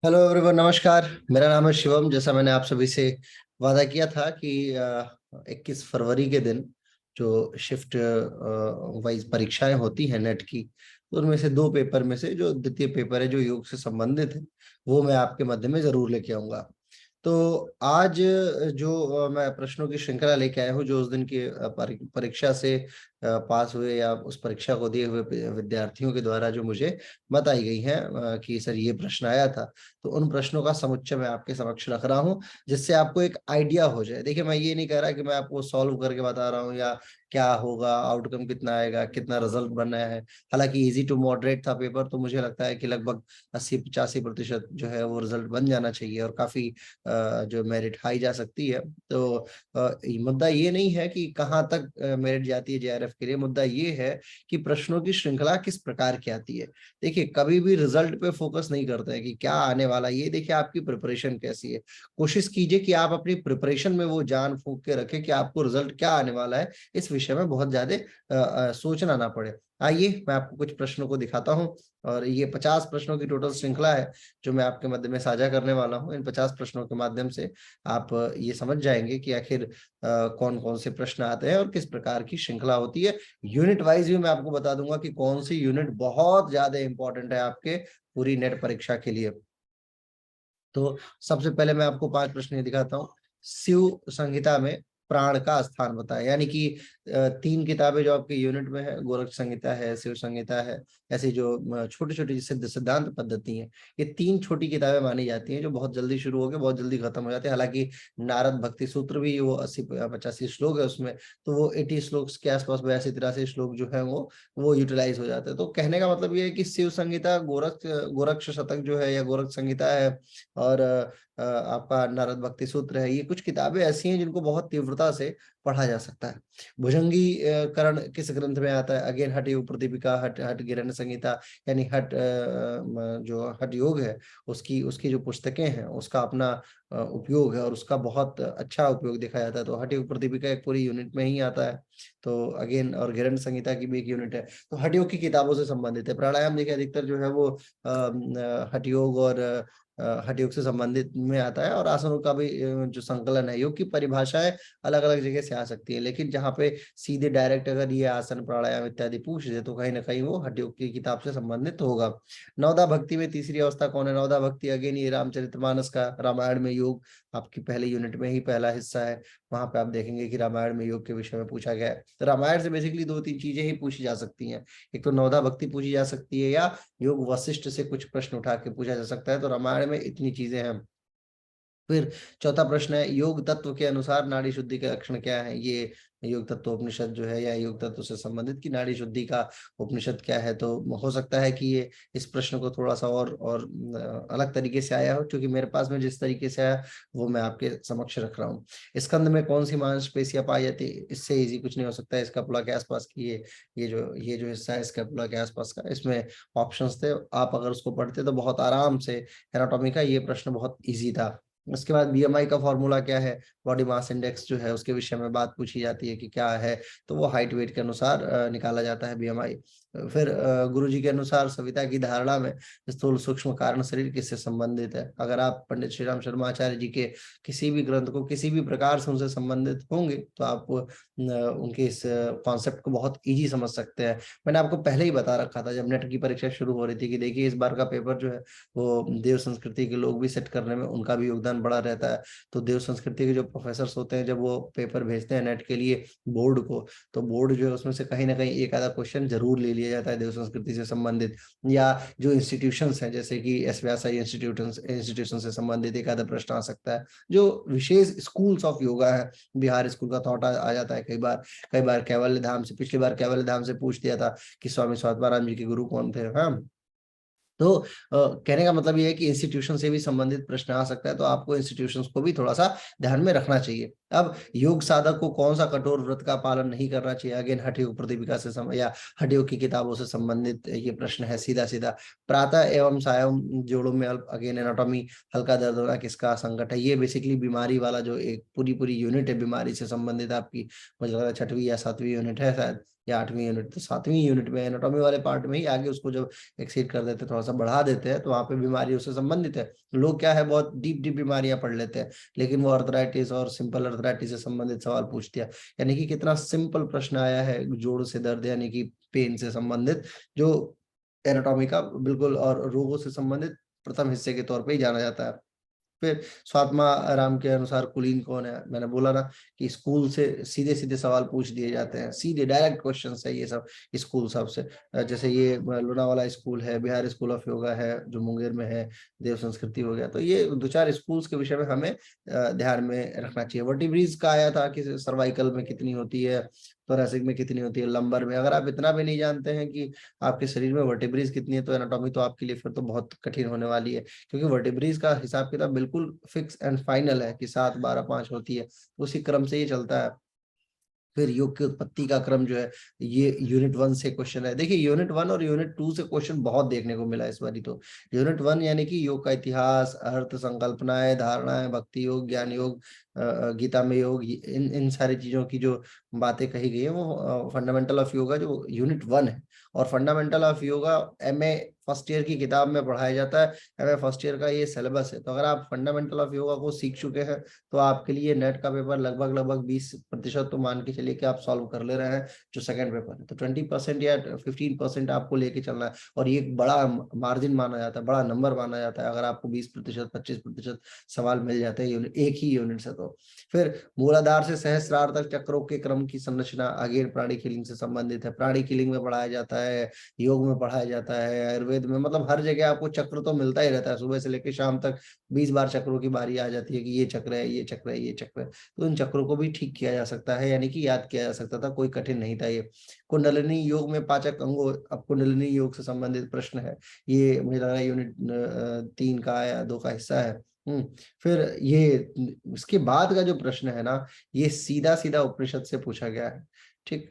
Hello everyone, नमस्कार। मेरा नाम है शिवम। जैसा मैंने आप सभी से वादा किया था कि 21 फरवरी के दिन जो शिफ्ट वाइज परीक्षाएं होती हैं नेट की, तो उनमें से दो पेपर में से जो द्वितीय पेपर है जो योग से संबंधित है, वो मैं आपके मध्य में जरूर लेके आऊंगा। तो आज जो मैं प्रश्नों की श्रृंखला लेके आया हूँ, जो उस दिन की परीक्षा से पास हुए या उस परीक्षा को दिए हुए विद्यार्थियों के द्वारा जो मुझे बताई गई है कि सर ये प्रश्न आया था, तो उन प्रश्नों का समुच्चय मैं आपके समक्ष रख रहा हूँ, जिससे आपको एक आइडिया हो जाए। देखिए, मैं ये नहीं कह रहा कि मैं आपको सॉल्व करके बता रहा हूँ या क्या होगा, आउटकम कितना आएगा, कितना रिजल्ट बनना है। हालांकि इजी टू मॉडरेट था पेपर, तो मुझे लगता है कि लगभग 80-85% जो है वो रिजल्ट बन जाना चाहिए और काफी जो मेरिट हाई जा सकती है। तो मुद्दा ये नहीं है कि कहाँ तक मेरिट जाती है जेआरएफ के लिए, मुद्दा ये है कि प्रश्नों की श्रृंखला किस प्रकार की आती है। देखिए, कभी भी रिजल्ट पे फोकस नहीं करते हैं कि क्या आने वाला है, ये देखिए आपकी प्रिपरेशन कैसी है। कोशिश कीजिए कि आप अपनी प्रिपरेशन में वो जान फूंक के रखें कि आपको रिजल्ट क्या आने वाला है, इस विषय में बहुत ज्यादा सोचना ना पड़े। आइए मैं आपको कुछ प्रश्नों को दिखाता हूँ, और ये 50 प्रश्नों की टोटल श्रृंखला है जो मैं आपके मध्य में साझा करने वाला हूँ। इन 50 प्रश्नों के माध्यम से आप ये समझ जाएंगे कि आखिर कौन कौन से प्रश्न आते हैं और किस प्रकार की श्रृंखला होती है। यूनिट वाइज भी मैं आपको बता दूंगा कि कौन सी यूनिट बहुत ज्यादा इंपॉर्टेंट है आपके पूरी नेट परीक्षा के लिए। तो सबसे पहले मैं आपको 5 प्रश्न ये दिखाता हूँ। शिव संहिता में प्राण का स्थान बताएं, यानी कि 3 किताबें जो आपके यूनिट में है, गोरख संहिता है, शिव संहिता है। ऐसी जो छोटी छोटी सिद्ध सिद्धांत पद्धति है, ये 3 छोटी किताबें मानी जाती हैं जो बहुत जल्दी शुरू होकर बहुत जल्दी खत्म हो जाते हैं। हालांकि नारद भक्ति सूत्र भी वो 80-85 श्लोक है उसमें, तो वो 80 श्लोक के आसपास 82-83 श्लोक जो है वो यूटिलाइज हो जाते हैं। तो कहने का मतलब ये है कि शिव संहिता, गोरक्ष शतक जो है या गोरख संहिता है, और आपका नारद भक्ति सूत्र है, ये कुछ किताबें ऐसी हैं जिनको बहुत तीव्रता से पढ़ा जा सकता है। भुजंगी करण किस ग्रंथ में आता है? अगेन हठ योग प्रदीपिका, हठ हठ गिरण्य संहिता, यानी जो हठ योग है, उसकी उसकी जो पुस्तकें हैं उसका अपना उपयोग है और उसका बहुत अच्छा उपयोग देखा जाता है। तो हठ योग प्रदीपिका एक पूरी यूनिट में ही आता है। तो अगेन, और गिरण्य संहिता की भी एक यूनिट है। तो हठ योग की किताबों से संबंधित है। प्राणायाम देखिए अधिकतर जो है वो हठ योग और हठ योग से संबंधित में आता है। और आसनों का भी जो संकलन है, योग की परिभाषाएं अलग अलग जगह से आ सकती है, लेकिन जहाँ पे सीधे डायरेक्ट अगर ये आसन प्राणायाम इत्यादि पूछ दे तो कहीं ना कहीं वो हठ योग की किताब से संबंधित होगा। नवदा भक्ति में तीसरी अवस्था कौन है? नवदा भक्ति अगेन ये रामचरितमानस का रामायण में योग आपकी पहले यूनिट में ही पहला हिस्सा है। वहां पे आप देखेंगे कि रामायण में योग के विषय में पूछा गया है। तो रामायण से बेसिकली 2-3 चीजें ही पूछी जा सकती हैं। एक तो नवदा भक्ति पूछी जा सकती है, या योग वशिष्ठ से कुछ प्रश्न उठा के पूछा जा सकता है। तो रामायण में इतनी चीजें हैं। फिर चौथा प्रश्न है, योग तत्व के अनुसार नाड़ी शुद्धि के लक्षण क्या है? ये योग तत्व उपनिषद जो है या योग तत्व से संबंधित की नाड़ी शुद्धि का उपनिषद क्या है? तो हो सकता है कि ये इस प्रश्न को थोड़ा सा और अलग तरीके से आया हो, क्योंकि मेरे पास में जिस तरीके से आया वो मैं आपके समक्ष रख रहा हूँ। स्कंद में कौन सी मांसपेशियां पाई जाती है? इससे इजी कुछ नहीं हो सकता है। स्कैपुला के आसपास की ये जो हिस्सा है स्कैपुला के आसपास का, इसमें ऑप्शंस थे, आप अगर उसको पढ़ते तो बहुत आराम से एनाटॉमी का ये प्रश्न बहुत ईजी था। उसके बाद बीएमआई का फॉर्मूला क्या है? बॉडी मास इंडेक्स जो है उसके विषय में बात पूछी जाती है कि क्या है, तो वो हाइट वेट के अनुसार निकाला जाता है बीएमआई। फिर गुरुजी के अनुसार सविता की धारणा में स्थूल सूक्ष्म कारण शरीर किससे संबंधित है? अगर आप पंडित श्री राम शर्मा आचार्य जी के किसी भी ग्रंथ को किसी भी प्रकार से उनसे संबंधित होंगे तो आप उनके इस कॉन्सेप्ट को बहुत इजी समझ सकते हैं। मैंने आपको पहले ही बता रखा था जब नेट की परीक्षा शुरू हो रही थी कि देखिए इस बार का पेपर जो है वो देव संस्कृति के लोग भी सेट करने में उनका भी योगदान बड़ा रहता है। तो देव संस्कृति के जो प्रोफेसर होते हैं, जब वो पेपर भेजते हैं नेट के लिए बोर्ड को, तो बोर्ड जो है उसमें से कहीं ना कहीं एक आधा क्वेश्चन जरूर ले लिया जाता है देव संस्कृति से संबंधित। या जो इंस्टीट्यूशंस हैं जैसे कि एस व्यासाई इंस्टीट्यूशन से संबंधित एक आधा प्रश्न आ सकता है। जो विशेष स्कूल्स ऑफ योगा है, बिहार स्कूल का थॉट आ जाता है कई बार कैवल्य धाम से, पिछली बार कैवल्य धाम से पूछ दिया था कि स्वामी स्वात्माराम जी के गुरु कौन थे। हाँ, तो कहने का मतलब ये है कि इंस्टीट्यूशन से भी संबंधित प्रश्न आ सकता है, तो आपको इंस्टीट्यूशंस को भी थोड़ा सा ध्यान में रखना चाहिए। अब योग साधक को कौन सा कठोर व्रत का पालन नहीं करना चाहिए? अगेन हठ योग प्रदीपिका से या हठ योग की किताबों से संबंधित ये प्रश्न है सीधा सीधा। प्रातः एवं सायं जोड़ों में अल्प, अगेन एनाटॉमी, हल्का दर्द होना किसका संकट है? ये बेसिकली बीमारी वाला जो एक पूरी पूरी यूनिट है बीमारी से संबंधित आपकी, मुझे लग रहा है 6वीं या 7वीं यूनिट है शायद। या 8वीं यूनिट, तो 7वीं यूनिट में एनाटॉमी वाले पार्ट में ही आगे उसको जब एक्सीड कर देते हैं, थोड़ा सा बढ़ा देते हैं, तो वहाँ पे बीमारी उससे संबंधित है। लोग क्या है बहुत डीप डीप बीमारियां पढ़ लेते हैं, लेकिन वो अर्थराइटिस और सिंपल अर्थराइटिस से संबंधित सवाल पूछ दिया। यानी कि कितना सिंपल प्रश्न आया है, जोड़ से दर्द यानी कि पेन से संबंधित, जो एनाटॉमी का बिल्कुल और रोगों से संबंधित प्रथम हिस्से के तौर पे ही जाना जाता है। फिर स्वात्मा राम के अनुसार कुलीन कौन है? मैंने बोला ना कि स्कूल से सीधे सीधे सवाल पूछ दिए जाते हैं, सीधे डायरेक्ट क्वेश्चन है ये सब स्कूल सब से। जैसे ये लोनावाला स्कूल है, बिहार स्कूल ऑफ योगा है जो मुंगेर में है, देव संस्कृति हो गया। तो ये दो चार स्कूल्स के विषय में हमें ध्यान में रखना चाहिए। वर्टिब्रीज का आया था कि सर्वाइकल में कितनी होती है, थोरैसिक में कितनी होती है, लंबर में। अगर आप इतना भी नहीं जानते हैं कि आपके शरीर में वर्टिब्रीज कितनी है, तो एनाटॉमी तो आपके लिए फिर तो बहुत कठिन होने वाली है, क्योंकि वर्टिब्रीज का हिसाब किताब बिल्कुल फिक्स एंड फाइनल है कि 7 12 5 होती है, उसी क्रम से ये चलता है। फिर योग की उत्पत्ति का क्रम जो है, ये यूनिट 1 से क्वेश्चन है। देखिए यूनिट 1 और यूनिट 2 से क्वेश्चन बहुत देखने को मिला इस बारी तो। यूनिट 1 यानी कि योग का इतिहास, अर्थ, संकल्पनाएं, धारणाएं, भक्ति योग, ज्ञान योग, गीता में योग, इन इन सारी चीजों की जो बातें कही गई है वो फंडामेंटल ऑफ योगा जो यूनिट 1 है। और fundamental of yoga MA first year की किताब में पढ़ाया जाता है, एमए फर्स्ट ईयर का ये सिलेबस है। तो अगर आप फंडामेंटल ऑफ योगा को सीख चुके हैं, तो आपके लिए नेट का पेपर लगभग लगभग 20% तो मान के चलिए कि आप सॉल्व कर ले रहे हैं जो सेकंड पेपर है। तो 20% या 15% आपको लेके चलना है, और ये एक बड़ा मार्जिन माना जाता है, बड़ा नंबर माना जाता है अगर आपको 20% 25% सवाल मिल जाते हैं यूनिट एक ही यूनिट से। तो फिर मूलाधार से सहस्रार तक चक्रों के क्रम की संरचना अगेन प्राणी कीलिंग से संबंधित है। प्राणी कीलिंग में पढ़ाया जाता है, योग में पढ़ाया जाता है, आयुर्वेद में, मतलब हर जगह आपको चक्र तो मिलता ही रहता है। सुबह से लेकर शाम तक 20 बार चक्रों की बारी आ जाती है कि ये चक्र है, ये चक्र है, ये चक्र है। तो इन चक्रों को भी ठीक किया जा सकता है, यानी कि याद किया जा सकता था, कोई कठिन नहीं था ये। कुंडलिनी योग में पाचक अंगों, अब कुंडलिनी योग से संबंधित प्रश्न है, ये मुझे लग रहा है यूनिट 3 का या 2 का हिस्सा है। फिर ये इसके बाद का जो प्रश्न है ना, ये सीधा सीधा उपनिषद से पूछा गया है। ठीक,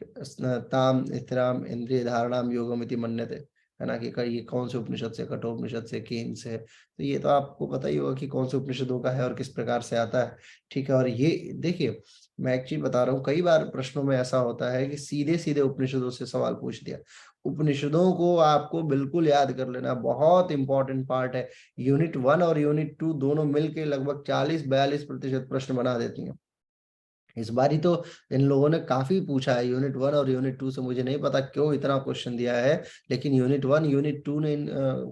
ताम स्थिराम इंद्रिय धारणाम योगमिति मन्यते, है ना, कि ये कौन से उपनिषद से, कठोपनिषद से, केन से। तो ये तो आपको पता ही होगा कि कौन से उपनिषदों का है और किस प्रकार से आता है। ठीक है, और ये देखिए मैं एक चीज बता रहा हूँ, कई बार प्रश्नों में ऐसा होता है कि सीधे सीधे उपनिषदों से सवाल पूछ दिया। उपनिषदों को आपको बिल्कुल याद कर लेना, बहुत इंपॉर्टेंट पार्ट है। यूनिट 1 और यूनिट 2 दोनों मिलके लगभग 40-42% प्रश्न बना देती हैं। इस बारी तो इन लोगों ने काफी पूछा है यूनिट 1 और यूनिट 2 से, मुझे नहीं पता क्यों इतना क्वेश्चन दिया है, लेकिन यूनिट 1 यूनिट 2 ने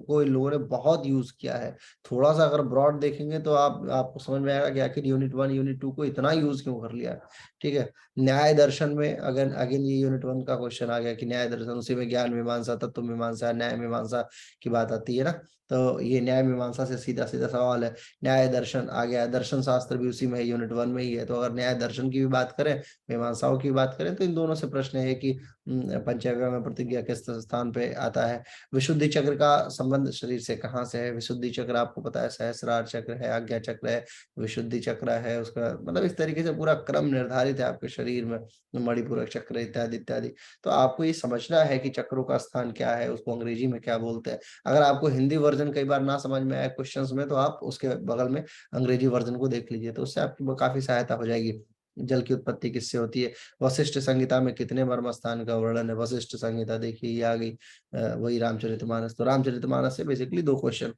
को इन लोगों ने बहुत यूज किया है। थोड़ा सा अगर ब्रॉड देखेंगे तो आपको समझ में आएगा कि आखिर यूनिट 1 यूनिट 2 को इतना यूज क्यों कर लिया है। ठीक है, न्याय दर्शन में अगर अगेन ये यूनिट 1 का क्वेश्चन आ गया कि न्याय दर्शन, उसी में ज्ञान मीमांसा, तत्व मीमांसा, न्याय मीमांसा की बात आती है ना। तो ये न्याय मीमांसा से सीधा सीधा सवाल है। न्याय दर्शन आ गया, दर्शन शास्त्र भी उसी में है, यूनिट 1 में ही है। तो अगर न्याय दर्शन की भी बात करें, मीमांसाओं की बात करें, तो इन दोनों से प्रश्न है कि पंचगव्य में प्रतिज्ञा किस स्थान पे आता है। विशुद्धि चक्र का संबंध शरीर से कहाँ से है? विशुद्धि चक्र आपको पता है सहस्रार चक्र है, आज्ञा चक्र है, विशुद्धि चक्र है, उसका मतलब इस तरीके से पूरा क्रम निर्धारित है आपके शरीर में, मणिपूरक चक्र इत्यादि इत्यादि। तो आपको ये समझना है कि चक्रों का स्थान क्या है, उसको अंग्रेजी में क्या बोलते हैं। अगर आपको हिंदी वर्जन कई बार ना समझ में आए क्वेश्चंस में, तो आप उसके बगल में अंग्रेजी वर्जन को देख लीजिए, तो उससे आपकी काफी सहायता हो जाएगी। जल की उत्पत्ति किससे होती है? वशिष्ठ संहिता में कितने मर्म स्थान का वर्णन है? वशिष्ठ संहिता देखिए ये आ गई, वही रामचरितमानस। तो रामचरितमानस से बेसिकली 2 क्वेश्चन।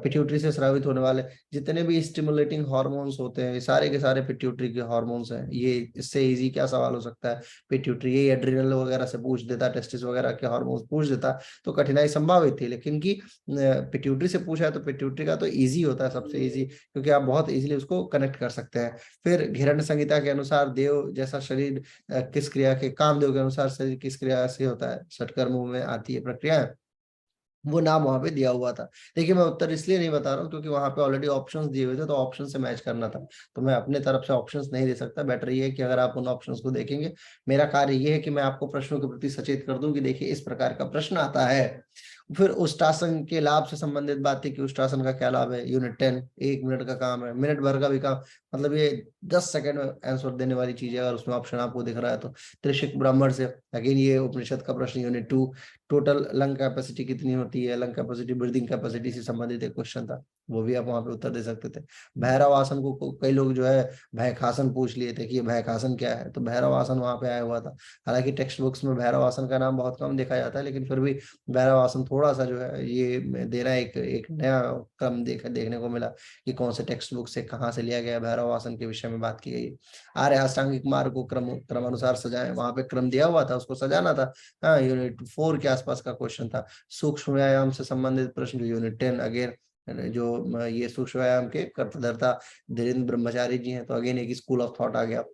पिट्यूटरी से स्रावित होने वाले जितने भी स्टिमुलेटिंग हार्मोन्स होते हैं, ये सारे के सारे पिट्यूटरी के हार्मोन्स हैं। ये इससे इजी क्या सवाल हो सकता है? पिट्यूटरी, ये एड्रिनल वगैरह से पूछ देता, टेस्टिस वगैरह के हार्मोन्स पूछ देता तो कठिनाई संभावित थी, लेकिन की पिट्यूटरी से पूछा है तो पिट्यूटरी का तो इजी होता है, सबसे इजी, क्योंकि आप बहुत इजीली उसको कनेक्ट कर सकते हैं। फिर घिरण्य संहिता के अनुसार देव जैसा शरीर किस क्रिया के, कामदेव के अनुसार शरीर किस क्रिया से होता है? षटकर्मों में आती है प्रक्रिया, वो नाम वहां पे दिया हुआ था। देखिए मैं उत्तर इसलिए नहीं बता रहा हूँ क्योंकि वहां पे ऑलरेडी ऑप्शंस दिए हुए थे, तो ऑप्शन से मैच करना था, तो मैं अपने तरफ से ऑप्शंस नहीं दे सकता। बेटर ये है कि अगर आप उन ऑप्शंस को देखेंगे, मेरा कार्य ये है कि मैं आपको प्रश्नों के प्रति सचेत कर दूं कि देखिए इस प्रकार का प्रश्न आता है। फिर उष्ट्रासन के लाभ से संबंधित बात थी कि उष्ट्रासन का क्या लाभ है। यूनिट 10, 1 मिनट का काम है, मिनट भर का भी काम, मतलब ये 10 सेकंड में आंसर देने वाली चीज है। अगर उसमें ऑप्शन आपको दिख रहा है तो त्रिशिक ब्राह्मण से, अगेन ये उपनिषद का प्रश्न। यूनिट 2, टोटल लंग कैपेसिटी कितनी होती है, लंग कैपेसिटी ब्रीदिंग कैपेसिटी से संबंधित एक क्वेश्चन था, वो भी आप वहां पे उत्तर दे सकते थे। भैरव आसन को कई लोग जो है भयखासन पूछ लिए थे कि ये भयखासन क्या है, तो भैरव आसन वहां पे आया हुआ था। हालांकि टेक्स्ट बुक्स में भैरव आसन का नाम बहुत कम देखा जाता है, लेकिन फिर भी भैरव आसन थोड़ा सा जो है ये देना एक एक नया क्रम देखने को मिला कि कौन से टेक्स्ट बुक से कहाँ से लिया गया। भैरव आसन के विषय में बात की गई। आर्य अष्टांगिक मार्ग को क्रमानुसार सजाएं, वहां पे क्रम दिया हुआ था, उसको सजाना था। हाँ, यूनिट 4 के आसपास का क्वेश्चन था। सूक्ष्म व्यायाम से संबंधित प्रश्न, जो यूनिट 10, अगेन जो ये सूक्ष्म व्यायाम के कर्ताधर्ता धीरेन्द्र ब्रह्मचारी जी हैं, तो अगेन एक स्कूल ऑफ थॉट आ गया।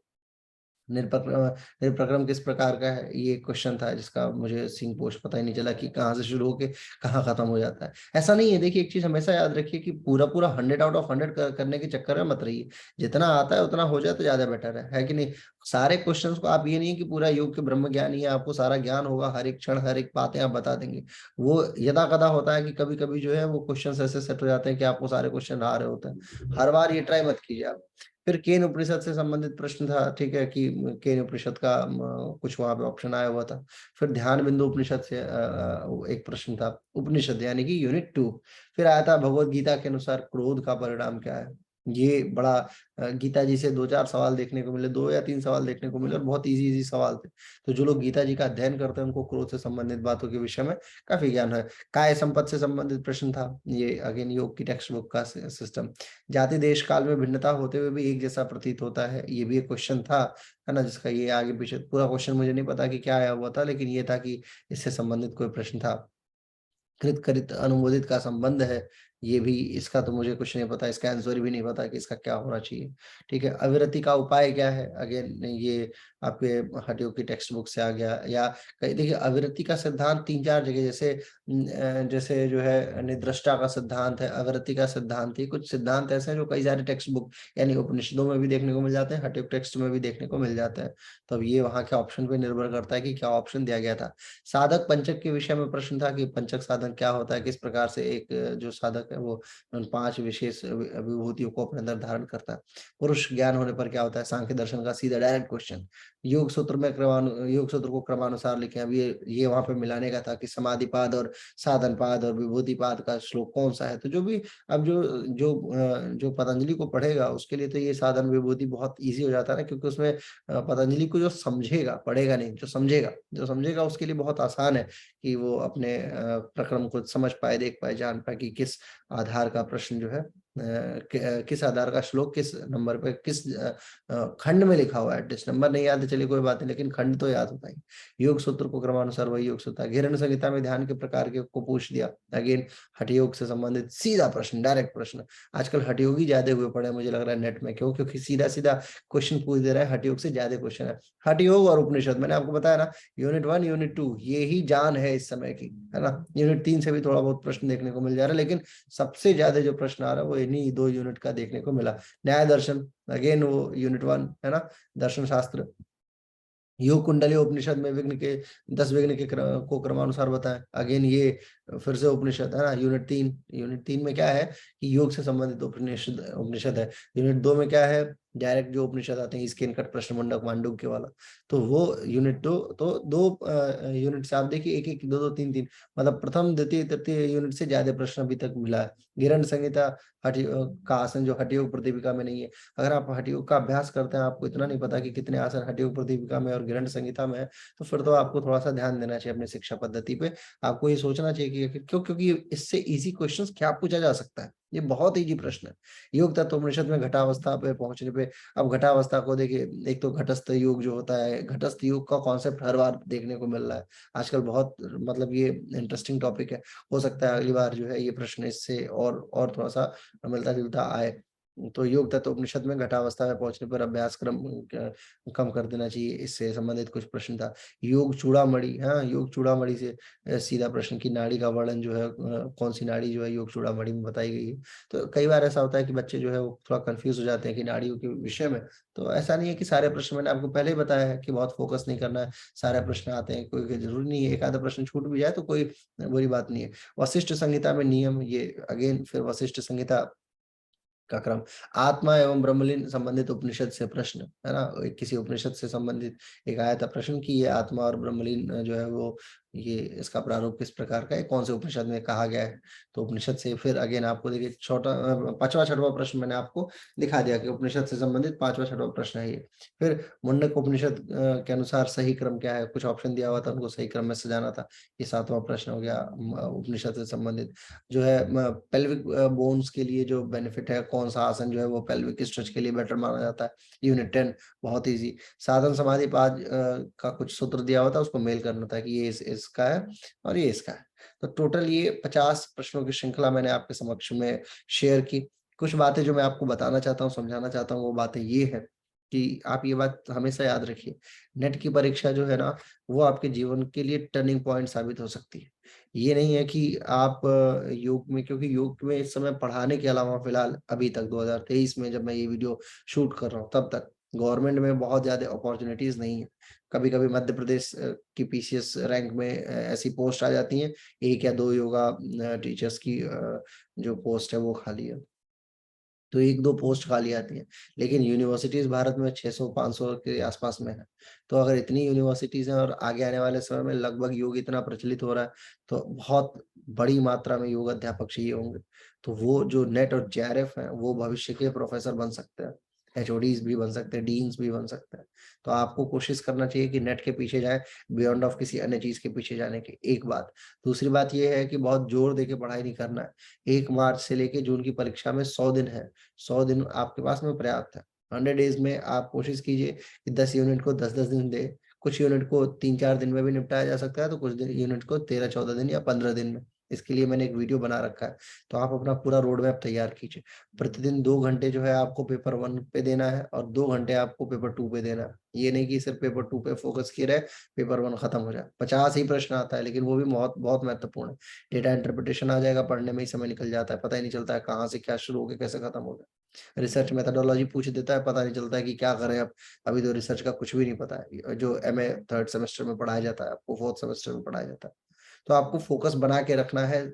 निर्प्रक्रम किस प्रकार का है, ये क्वेश्चन था जिसका मुझे सिंह पोस्ट पता ही नहीं चला कि कहाँ से शुरू होके कहाँ खत्म हो जाता है। ऐसा नहीं है, देखिए एक चीज हमेशा याद रखिए कि पूरा पूरा 100 आउट ऑफ 100 करने के चक्कर में मत रहिए। जितना आता है उतना हो जाए तो ज्यादा बेटर है कि नहीं। सारे क्वेश्चंस को आप, ये नहीं है कि पूरा योग के ब्रह्म ज्ञान ही है, आपको सारा ज्ञान होगा, हर एक क्षण हर एक बातें आप बता देंगे। वो यदा कदा होता है कि कभी कभी जो है वो क्वेश्चन ऐसे सेट हो जाते हैं कि आपको सारे क्वेश्चन आ रहे होते हैं। हर बार ये ट्राई मत कीजिए आप। फिर केन उपनिषद से संबंधित प्रश्न था, ठीक है, कि केन उपनिषद का कुछ वहां पे ऑप्शन आया हुआ था। फिर ध्यान बिंदु उपनिषद से एक प्रश्न था, उपनिषद यानी कि यूनिट 2। फिर आया था भगवत गीता के अनुसार क्रोध का परिणाम क्या है। ये बड़ा गीता जी से 2-4 सवाल देखने को मिले, 2 या 3 सवाल देखने को मिले, और बहुत इजी इजी सवाल थे। तो जो लोग गीता जी का अध्ययन करते हैं उनको क्रोध से संबंधित बातों के विषय में काफी ज्ञान है। काय संपत्ति से संबंधित प्रश्न था, ये अगेन योग की टेक्स्ट बुक का सिस्टम। जाति देश काल में भिन्नता होते हुए भी एक जैसा प्रतीत होता है, ये भी एक क्वेश्चन था, है ना, जिसका ये आगे पीछे पूरा क्वेश्चन मुझे नहीं पता कि क्या आया हुआ था, लेकिन ये था कि इससे संबंधित कोई प्रश्न था। कृत करित अनुमोदित का संबंध है, ये भी, इसका तो मुझे कुछ नहीं पता, इसका आंसर भी नहीं पता कि इसका क्या होना चाहिए। ठीक है, अविरति का उपाय क्या है, अगेन ये आपके हटियोग की टेक्स्ट बुक से आ गया। या कहीं देखिए अविरति का सिद्धांत 3-4 जगह, जैसे जो है निद्रष्टा का सिद्धांत है, अविरति का सिद्धांत है, कुछ सिद्धांत ऐसे हैं जो कई सारे टेक्स्ट बुक यानी उपनिषदों में भी देखने को मिल जाते हैं, हटियोग टेक्स्ट में भी देखने को मिल जाते हैं। तो अब ये वहां के ऑप्शन पे निर्भर करता है कि क्या ऑप्शन दिया गया था। साधक पंचक के विषय में प्रश्न था कि पंचक साधन क्या होता है, किस प्रकार से एक जो साधक है वो उन 5 विशेष विभूतियों को अपने अंदर धारण करता है। पुरुष ज्ञान होने पर क्या होता है, सांख्य दर्शन का सीधा डायरेक्ट क्वेश्चन। योग सूत्र को क्रमानुसार लिखे। अब ये वहां पे मिलाने का था कि समाधि पाद और साधन पाद और विभूति पाद का श्लोक कौन सा है। तो जो भी अब जो पतंजलि को पढ़ेगा उसके लिए तो ये साधन विभूति बहुत ईजी हो जाता है ना, क्योंकि उसमें पतंजलि को जो समझेगा, पढ़ेगा नहीं, जो समझेगा उसके लिए बहुत आसान है कि वो अपने प्रक्रम को समझ पाए, देख पाए, जान पाए कि किस आधार का प्रश्न जो है किस आधार का श्लोक किस नंबर पे किस खंड में लिखा हुआ है। एटलीस्ट नंबर नहीं याद है चलिए कोई बात नहीं, लेकिन खंड तो याद होता ही। योग सूत्र को क्रमानुसार वही योग सूत्र। घिरण संहिता में ध्यान के प्रकार के को पूछ दिया, अगेन हठयोग से संबंधित सीधा प्रश्न, डायरेक्ट प्रश्न। आजकल हठयोगी ज्यादा हुए पड़े मुझे लग रहा है नेट में, क्यों, क्योंकि सीधा सीधा क्वेश्चन पूछ दे रहा है, हठयोग से ज्यादा क्वेश्चन है। हठयोग और उपनिषद मैंने आपको बताया ना, यूनिट 1 यूनिट 2 ये ही जान है इस समय की, है ना। यूनिट 3 से भी थोड़ा बहुत प्रश्न देखने को मिल जा रहा है, लेकिन सबसे ज्यादा जो प्रश्न आ रहा है वो इन्हीं 2 यूनिट का देखने को मिला। न्याय दर्शन, अगेन वो यूनिट 1, है ना, दर्शन शास्त्र। योग कुंडली उपनिषद में विघ्न के 10 विघ्न के को क्रमानुसार बताएं, अगेन ये फिर से उपनिषद, है ना। यूनिट 3 में क्या है कि योग से संबंधित उपनिषद उपनिषद है। यूनिट 2 में क्या है, डायरेक्ट जो उपनिषद आते हैं, स्किन कट, प्रश्न मंडक, मांडुक्य वाला। तो वो यूनिट 2, तो 2 यूनिट से आप देखिए, एक एक 2-2 3-3, मतलब प्रथम द्वितीय तृतीय यूनिट से ज्यादा प्रश्न अभी तक मिला है। गिरण संहिता का आसन जो हठयोग प्रतिपिका में नहीं है। अगर आप हठयोग का अभ्यास करते हैं, आपको इतना नहीं पता कि कितने आसन हठयोग प्रतिपिका में और गिरण संहिता में है, तो फिर तो आपको थोड़ा सा ध्यान देना चाहिए अपनी शिक्षा पद्धति पे। आपको ये सोचना चाहिए कि क्योंकि इससे इजी क्वेश्चंस क्या पूछा जा सकता है, ये बहुत इजी प्रश्न है। योग तत्व उपनिषद में घटावस्था पे पहुंचने पे, अब घटावस्था को देखिए, एक तो घटस्थ योग जो होता है, घटस्थ योग का कॉन्सेप्ट हर बार देखने को मिल रहा है आजकल, बहुत मतलब ये इंटरेस्टिंग टॉपिक है। हो सकता है अगली बार जो है ये प्रश्न इससे और थोड़ा सा मिलता जुलता आए। तो योग तत्व उपनिषद में घटावस्था में पहुंचने पर अभ्यास क्रम कम कर देना चाहिए, इससे संबंधित कुछ प्रश्न था। योग चूड़ामणि, हाँ, योग चूड़ामणि से सीधा प्रश्न की नाड़ी का वर्णन जो है, कौन सी नाड़ी जो है योग चूड़ामणि में बताई गई है। तो कई बार ऐसा होता है कि बच्चे जो है वो थोड़ा कंफ्यूज हो जाते हैं कि नाड़ियों के विषय में। तो ऐसा नहीं है कि सारे प्रश्न, मैंने आपको पहले ही बताया है कि बहुत फोकस नहीं करना है, सारे प्रश्न आते हैं, कोई जरूरी नहीं है, एक आधा प्रश्न छूट भी जाए तो कोई बुरी बात नहीं है। वशिष्ठ संहिता में नियम, ये अगेन फिर वशिष्ठ संहिता का क्रम, आत्मा एवं ब्रह्मलीन संबंधित उपनिषद से प्रश्न, है ना, किसी उपनिषद से संबंधित एक आया था प्रश्न कि ये आत्मा और ब्रह्मलीन जो है वो, ये इसका प्रारूप किस प्रकार का है, कौन से उपनिषद में कहा गया है। तो उपनिषद से फिर अगेन आपको देखिए छोटा पांचवा छठवां प्रश्न मैंने आपको दिखा दिया कि उपनिषद से संबंधित पांचवा छठवां प्रश्न है ये। फिर मुंडक उपनिषद के अनुसार सही क्रम क्या है, कुछ ऑप्शन दिया हुआ था, उनको सही क्रम में सजाना था। ये सातवां प्रश्न हो गया उपनिषद से संबंधित। जो है पेल्विक बोन्स के लिए जो बेनिफिट है, कौन सा आसन जो है वो पेल्विक स्ट्रेच के लिए बेटर माना जाता है, यूनिट 10, बहुत इजी। साधन समाधि पाद का कुछ सूत्र दिया हुआ था, उसको मेल करना था कि ये इसका है और ये इसका है। तो टोटल ये 50 प्रश्नों की श्रृंखला मैंने आपके समक्ष में शेयर की। कुछ बातें जो मैं आपको बताना चाहता हूँ, समझाना चाहता हूँ, वो बातें ये है कि आप ये बात हमेशा याद रखिए, नेट की परीक्षा जो है ना, वो आपके जीवन के लिए टर्निंग पॉइंट साबित हो सकती है। ये नहीं है कि आप योग में, क्योंकि योग में इस समय पढ़ाने के अलावा फिलहाल अभी तक 2023 में जब मैं ये वीडियो शूट कर रहा हूँ तब तक गवर्नमेंट में बहुत ज्यादा अपॉर्चुनिटीज नहीं है। कभी कभी मध्य प्रदेश की पीसीएस रैंक में ऐसी पोस्ट आ जाती है, एक या दो योगा टीचर्स की जो पोस्ट है वो खाली है, तो एक दो पोस्ट खाली आती हैं। लेकिन यूनिवर्सिटीज भारत में 600-500 के आसपास में है। तो अगर इतनी यूनिवर्सिटीज हैं और आगे आने वाले समय में लगभग योग इतना प्रचलित हो रहा है, तो बहुत बड़ी मात्रा में योग अध्यापक चाहिए होंगे। तो वो जो नेट और जेआरएफ है, वो भविष्य के प्रोफेसर बन सकते हैं, एचओडीज भी बन सकते हैं, डीन्स भी बन सकते हैं। तो आपको कोशिश करना चाहिए कि नेट के पीछे जाए, बियॉन्ड ऑफ किसी अन्य चीज के पीछे जाने की, एक बात। दूसरी बात यह है कि बहुत जोर देके पढ़ाई नहीं करना है। 1 मार्च से लेके जून की परीक्षा में 100 दिन है, 100 दिन आपके पास में पर्याप्त है। 100 डेज में आप कोशिश कीजिए कि 10 यूनिट को 10-10 दिन दे। कुछ यूनिट को 3-4 दिन में भी निपटाया जा सकता है, तो कुछ यूनिट को 13-14 दिन या 15 दिन में। इसके लिए मैंने एक वीडियो बना रखा है। तो आप अपना पूरा रोड मैप तैयार कीजिए। प्रतिदिन 2 घंटे जो है आपको पेपर 1 पे देना है और 2 घंटे आपको पेपर 2 पे देना है। ये नहीं कि सिर्फ पेपर 2 पे फोकस किए रहे, पेपर 1 खत्म हो जाए। 50 ही प्रश्न आता है, लेकिन वो भी बहुत बहुत महत्वपूर्ण है। डेटा इंटरप्रिटेशन आ जाएगा, पढ़ने में ही समय निकल जाता है, पता ही नहीं चलता है कहाँ से क्या शुरू हो गया, कैसे खत्म हो गया। रिसर्च मेथोडोलॉजी पूछ देता है, पता नहीं चलता है कि क्या करें अब। अभी तो रिसर्च का कुछ भी नहीं पता है, जो एमए 3rd सेमेस्टर में पढ़ाया जाता है, आपको 4th सेमेस्टर में पढ़ाया जाता है। तो आपको फोकस बना के रखना है।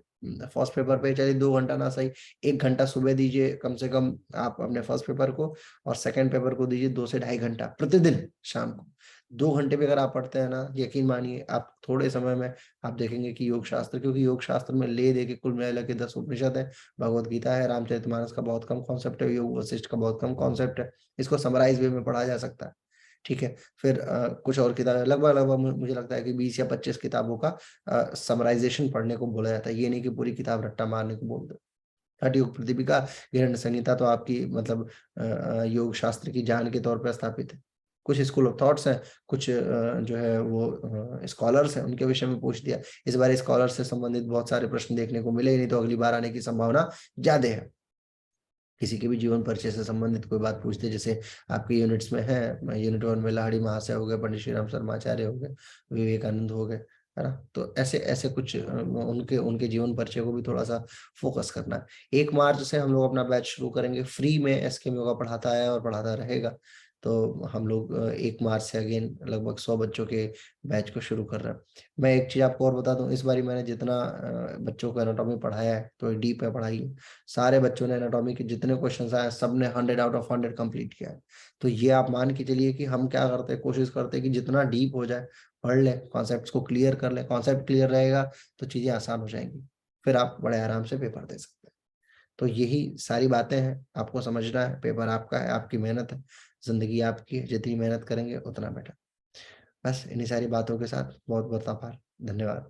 फर्स्ट पेपर पे चलिए 2 घंटा ना सही, 1 घंटा सुबह दीजिए कम से कम आप अपने फर्स्ट पेपर को, और सेकंड पेपर को दीजिए 2 से ढाई घंटा प्रतिदिन शाम को। 2 घंटे भी अगर आप पढ़ते हैं ना, यकीन मानिए आप थोड़े समय में आप देखेंगे कि योग शास्त्र, क्योंकि योग शास्त्र में ले दे के कुल मिला के 10 उपनिषद है, भगवत गीता है, रामचरितमानस का बहुत कम कॉन्सेप्ट है, योग वशिष्ठ का बहुत कम कॉन्सेप्ट है। इसको समराइज वे में पढ़ा जा सकता है। ठीक है। फिर कुछ और किताबें, लगभग लगभग मुझे लगता है कि 20 या 25 किताबों का समराइजेशन पढ़ने को बोला जाता है। ये नहीं कि पूरी किताब रट्टा मारने को बोलते। हठ योग प्रदीपिका, गृहण संहिता तो आपकी मतलब योग शास्त्र की जान के तौर पर स्थापित है। कुछ स्कूल ऑफ थॉट्स हैं, कुछ जो है वो स्कॉलर्स हैं, उनके विषय में पूछ दिया। इस बार स्कॉलर से संबंधित बहुत सारे प्रश्न देखने को मिले ही नहीं, तो अगली बार आने की संभावना ज्यादा है। किसी के भी जीवन परिचय से संबंधित कोई बात पूछते, जैसे आपके यूनिट्स में है, यूनिट 1 में लाहिड़ी महाशय हो गए, पंडित श्री राम शर्माचार्य हो गए, विवेकानंद हो गए, है ना। तो ऐसे ऐसे कुछ उनके उनके जीवन परिचय को भी थोड़ा सा फोकस करना है। 1 मार्च से हम लोग अपना बैच शुरू करेंगे, फ्री में एसके योगा पढ़ाता है और पढ़ाता रहेगा। तो हम लोग 1 मार्च से अगेन लगभग 100 बच्चों के बैच को शुरू कर रहे हैं। मैं एक चीज आपको और बता दूं, इस बारी मैंने जितना बच्चों को एनाटॉमी पढ़ाया है, तो डीप है पढ़ाई, सारे बच्चों ने एनाटॉमी के जितने क्वेश्चंस आए सबने 100 आउट ऑफ 100 कंप्लीट किया है। तो ये आप मान के चलिए कि हम क्या करते हैं, कोशिश करते हैं कि जितना डीप हो जाए पढ़ ले, कॉन्सेप्ट्स को क्लियर कर ले। कॉन्सेप्ट क्लियर रहेगा तो चीजें आसान हो जाएंगी, फिर आप बड़े आराम से पेपर दे सकते हैं। तो यही सारी बातें हैं, आपको समझना है। पेपर आपका है, आपकी मेहनत है, जिंदगी आपकी है, जितनी मेहनत करेंगे उतना बेटर। बस इन्हीं सारी बातों के साथ बहुत बहुत आभार, धन्यवाद।